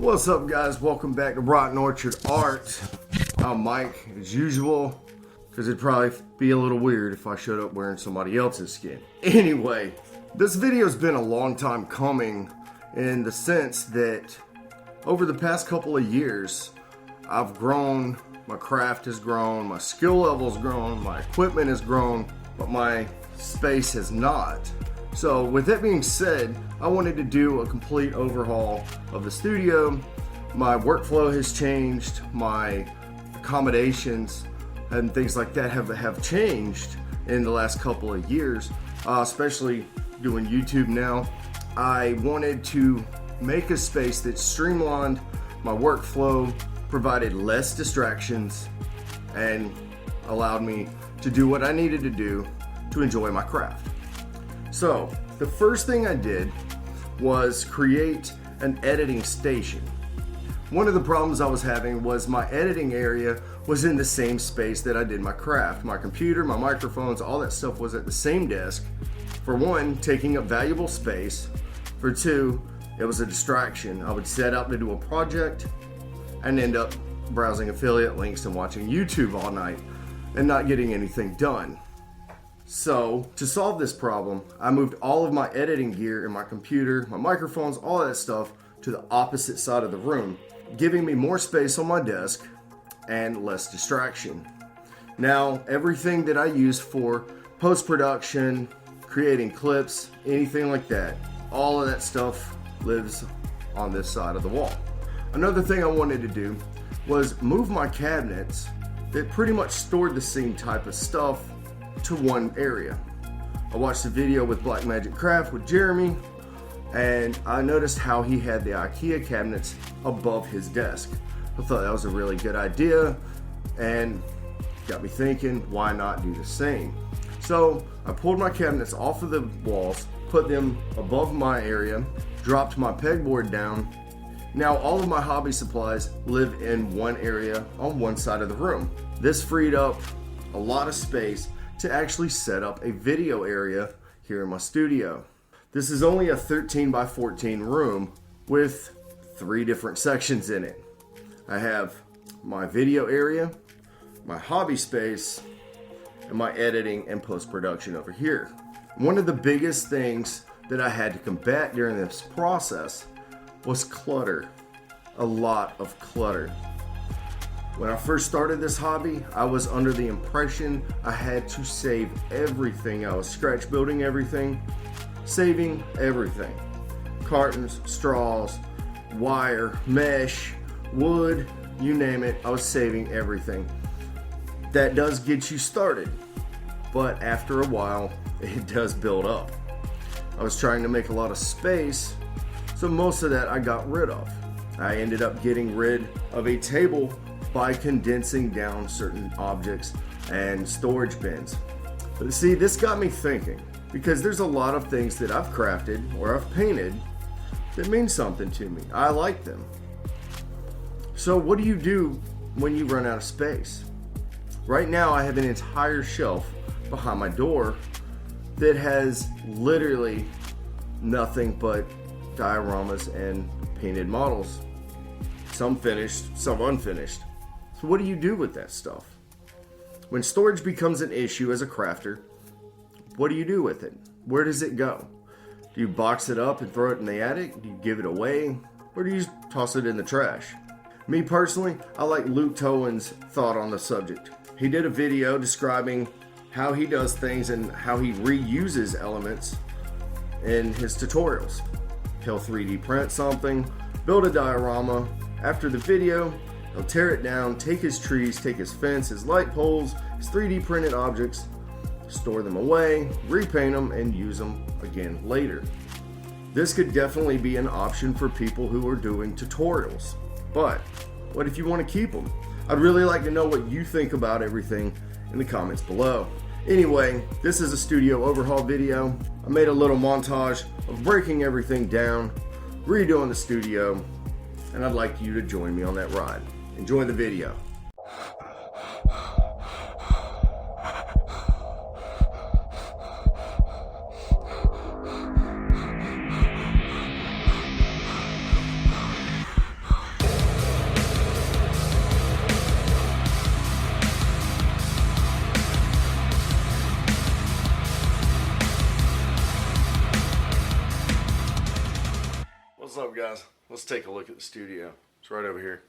What's up, guys? Welcome back to Rotten Orchard Art. I'm Mike, as usual, because it'd probably be a little weird if I showed up wearing somebody else's skin. Anyway, this video's been a long time coming in the sense that over the past couple of years, I've grown, my craft has grown, my skill level's grown, my equipment has grown, but my space has not. So with that being said, I wanted to do a complete overhaul of the studio. My workflow has changed, my accommodations and things like that have changed in the last couple of years, especially doing YouTube now. I wanted to make a space that streamlined my workflow, provided less distractions, and allowed me to do what I needed to do to enjoy my craft. So the first thing I did was create an editing station. One of the problems I was having was my editing area was in the same space that I did my craft. My computer, my microphones, all that stuff was at the same desk. For one, taking up valuable space. For two, it was a distraction. I would set out to do a project and end up browsing affiliate links and watching YouTube all night and not getting anything done. So to solve this problem, I moved all of my editing gear and my computer, my microphones, all that stuff to the opposite side of the room, giving me more space on my desk and less distraction. Now, everything that I use for post-production, creating clips, anything like that, all of that stuff lives on this side of the wall. Another thing I wanted to do was move my cabinets that pretty much stored the same type of stuff to one area. I watched a video with Black Magic Craft with Jeremy, and I noticed how he had the IKEA cabinets above his desk. I thought that was a really good idea and got me thinking, why not do the same? So I pulled my cabinets off of the walls, put them above my area, dropped my pegboard down. Now all of my hobby supplies live in one area on one side of the room. This freed up a lot of space to actually set up a video area here in my studio. This is only a 13 by 14 room with 3 different sections in it. I have my video area, my hobby space, and my editing and post-production over here. One of the biggest things that I had to combat during this process was clutter. A lot of clutter. When I first started this hobby, I was under the impression I had to save everything. I was scratch building everything, saving everything. Cartons, straws, wire, mesh, wood, you name it, I was saving everything. That does get you started, but after a while, it does build up. I was trying to make a lot of space, so most of that I got rid of. I ended up getting rid of a table by condensing down certain objects and storage bins. But see, this got me thinking, because there's a lot of things that I've crafted or I've painted that mean something to me. I like them. So what do you do when you run out of space? Right now I have an entire shelf behind my door that has literally nothing but dioramas and painted models. Some finished, some unfinished. So what do you do with that stuff? When storage becomes an issue as a crafter, what do you do with it? Where does it go? Do you box it up and throw it in the attic? Do you give it away? Or do you just toss it in the trash? Me personally, I like Luke Towan's thought on the subject. He did a video describing how he does things and how he reuses elements in his tutorials. He'll 3D print something, build a diorama. After the video, he'll tear it down, take his trees, take his fence, his light poles, his 3D printed objects, store them away, repaint them, and use them again later. This could definitely be an option for people who are doing tutorials. But what if you want to keep them? I'd really like to know what you think about everything in the comments below. Anyway, this is a studio overhaul video. I made a little montage of breaking everything down, redoing the studio, and I'd like you to join me on that ride. Enjoy the video. guys, let's take a look at the studio. It's right over here.